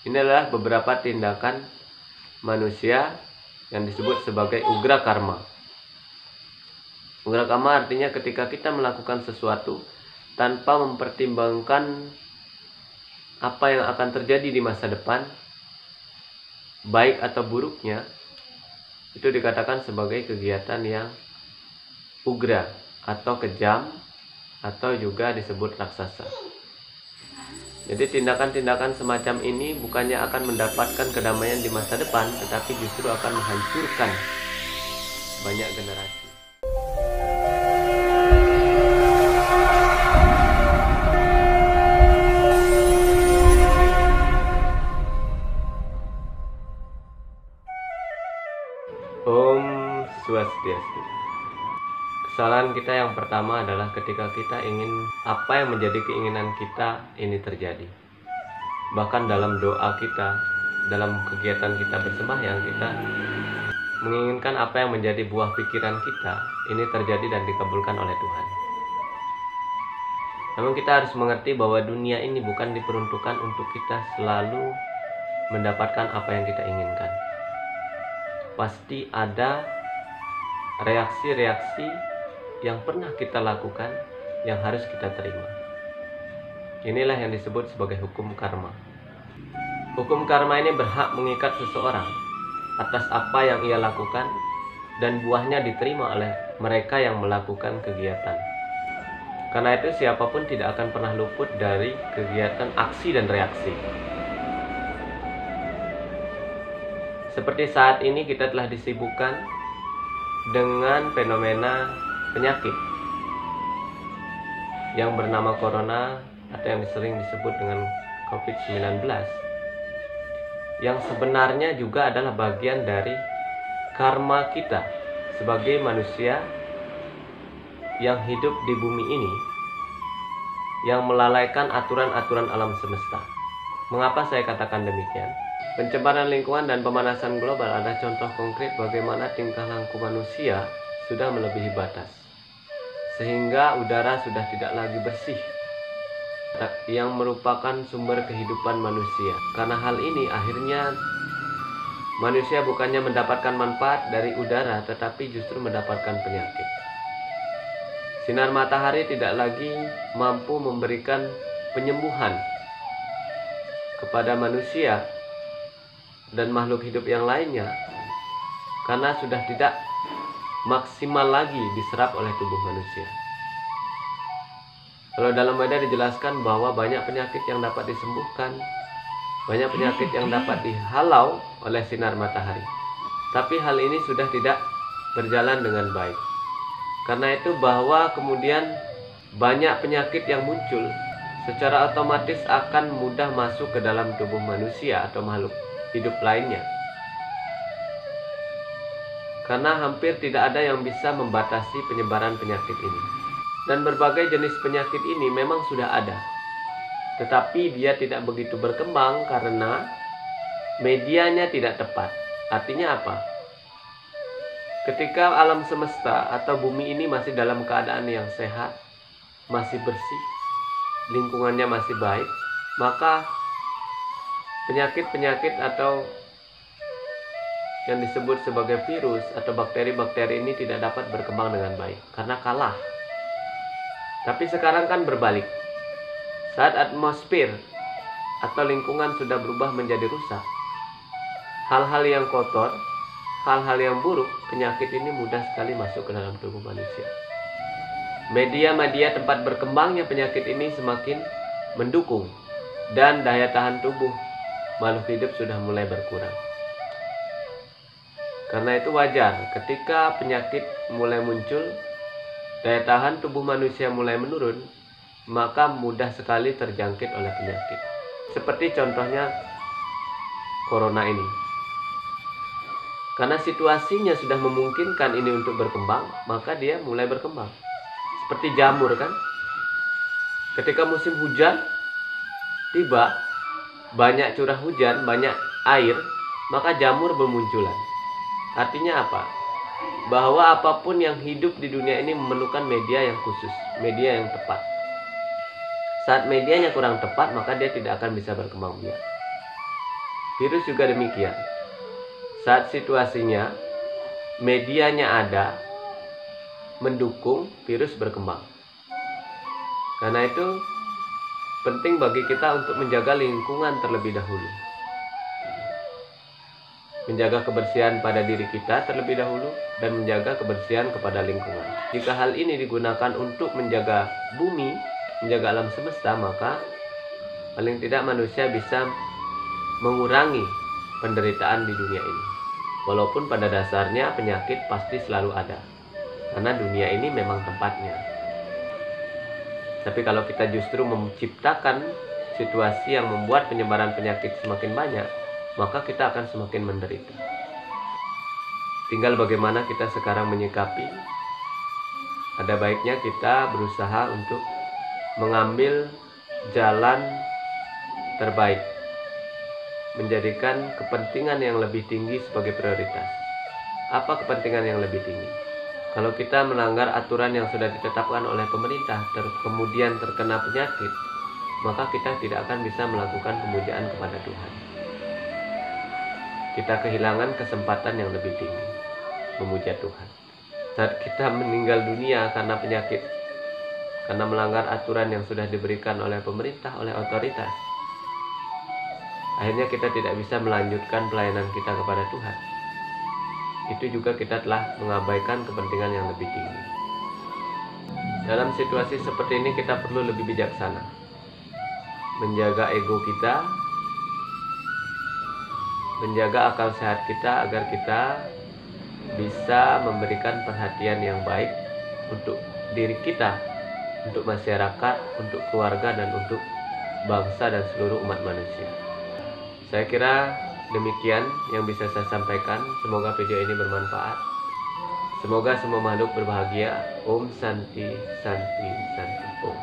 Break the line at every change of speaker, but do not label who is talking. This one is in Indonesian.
Ini adalah beberapa tindakan manusia yang disebut sebagai ugra karma. Ugra karma artinya ketika kita melakukan sesuatu tanpa mempertimbangkan apa yang akan terjadi di masa depan, baik atau buruknya, itu dikatakan sebagai kegiatan yang ugra atau kejam, atau juga disebut raksasa. Jadi tindakan-tindakan semacam ini bukannya akan mendapatkan kedamaian di masa depan, tetapi justru akan menghancurkan banyak generasi. Om Swastiastu. Kesalahan kita yang pertama adalah ketika kita ingin apa yang menjadi keinginan kita ini terjadi. Bahkan dalam doa kita, dalam kegiatan kita bersembahyang, kita menginginkan apa yang menjadi buah pikiran kita ini terjadi dan dikabulkan oleh Tuhan. Namun kita harus mengerti bahwa dunia ini bukan diperuntukkan untuk kita selalu mendapatkan apa yang kita inginkan. Pasti ada reaksi-reaksi yang pernah kita lakukan yang harus kita terima. Inilah yang disebut sebagai hukum karma. Hukum karma ini berhak mengikat seseorang atas apa yang ia lakukan, dan buahnya diterima oleh mereka yang melakukan kegiatan. Karena itu siapapun tidak akan pernah luput dari kegiatan aksi dan reaksi. Seperti saat ini kita telah disibukkan dengan fenomena penyakit yang bernama corona atau yang sering disebut dengan COVID-19, yang sebenarnya juga adalah bagian dari karma kita sebagai manusia yang hidup di bumi ini, yang melalaikan aturan-aturan alam semesta. Mengapa saya katakan demikian? Pencemaran lingkungan dan pemanasan global adalah contoh konkret bagaimana tingkah laku manusia sudah melebihi batas, sehingga udara sudah tidak lagi bersih, yang merupakan sumber kehidupan manusia. Karena hal ini akhirnya manusia bukannya mendapatkan manfaat dari udara, tetapi justru mendapatkan penyakit. Sinar matahari tidak lagi mampu memberikan penyembuhan kepada manusia dan makhluk hidup yang lainnya, karena sudah tidak maksimal lagi diserap oleh tubuh manusia. Kalau dalam Weda dijelaskan bahwa banyak penyakit yang dapat disembuhkan, banyak penyakit yang dapat dihalau oleh sinar matahari. Tapi hal ini sudah tidak berjalan dengan baik. Karena itu bahwa kemudian banyak penyakit yang muncul secara otomatis akan mudah masuk ke dalam tubuh manusia atau makhluk hidup lainnya. Karena hampir tidak ada yang bisa membatasi penyebaran penyakit ini. Dan berbagai jenis penyakit ini memang sudah ada, tetapi dia tidak begitu berkembang karena medianya tidak tepat. Artinya apa? Ketika alam semesta atau bumi ini masih dalam keadaan yang sehat, masih bersih, lingkungannya masih baik, maka penyakit-penyakit atau yang disebut sebagai virus atau bakteri-bakteri ini tidak dapat berkembang dengan baik karena kalah. Tapi sekarang kan berbalik. Saat atmosfer atau lingkungan sudah berubah menjadi rusak, hal-hal yang kotor, hal-hal yang buruk, penyakit ini mudah sekali masuk ke dalam tubuh manusia. Media-media tempat berkembangnya penyakit ini semakin mendukung, dan daya tahan tubuh makhluk hidup sudah mulai berkurang. Karena itu wajar ketika penyakit mulai muncul, daya tahan tubuh manusia mulai menurun, maka mudah sekali terjangkit oleh penyakit. Seperti contohnya corona ini. Karena situasinya sudah memungkinkan ini untuk berkembang, maka dia mulai berkembang. Seperti jamur kan? Ketika musim hujan tiba, banyak curah hujan, banyak air, maka jamur bermunculan. Artinya apa? Bahwa apapun yang hidup di dunia ini memerlukan media yang khusus, media yang tepat. Saat medianya kurang tepat, maka dia tidak akan bisa berkembang biak. Virus juga demikian. Saat situasinya, medianya ada, mendukung virus berkembang. Karena itu penting bagi kita untuk menjaga lingkungan terlebih dahulu. Menjaga kebersihan pada diri kita terlebih dahulu dan menjaga kebersihan kepada lingkungan. Jika hal ini digunakan untuk menjaga bumi, menjaga alam semesta, maka paling tidak manusia bisa mengurangi penderitaan di dunia ini. Walaupun pada dasarnya penyakit pasti selalu ada, karena dunia ini memang tempatnya. Tapi kalau kita justru menciptakan situasi yang membuat penyebaran penyakit semakin banyak, maka kita akan semakin menderita. Tinggal bagaimana kita sekarang menyikapi. Ada baiknya kita berusaha untuk mengambil jalan terbaik, menjadikan kepentingan yang lebih tinggi sebagai prioritas. Apa kepentingan yang lebih tinggi? Kalau kita melanggar aturan yang sudah ditetapkan oleh pemerintah, kemudian terkena penyakit, maka kita tidak akan bisa melakukan pemujaan kepada Tuhan. Kita kehilangan kesempatan yang lebih tinggi memuja Tuhan. Saat kita meninggal dunia karena penyakit, karena melanggar aturan yang sudah diberikan oleh pemerintah, oleh otoritas, akhirnya kita tidak bisa melanjutkan pelayanan kita kepada Tuhan. Itu juga kita telah mengabaikan kepentingan yang lebih tinggi. Dalam situasi seperti ini kita perlu lebih bijaksana, menjaga ego kita, menjaga akal sehat kita agar kita bisa memberikan perhatian yang baik untuk diri kita, untuk masyarakat, untuk keluarga, dan untuk bangsa dan seluruh umat manusia. Saya kira demikian yang bisa saya sampaikan. Semoga video ini bermanfaat. Semoga semua makhluk berbahagia. Om Santi Santi Santi Om.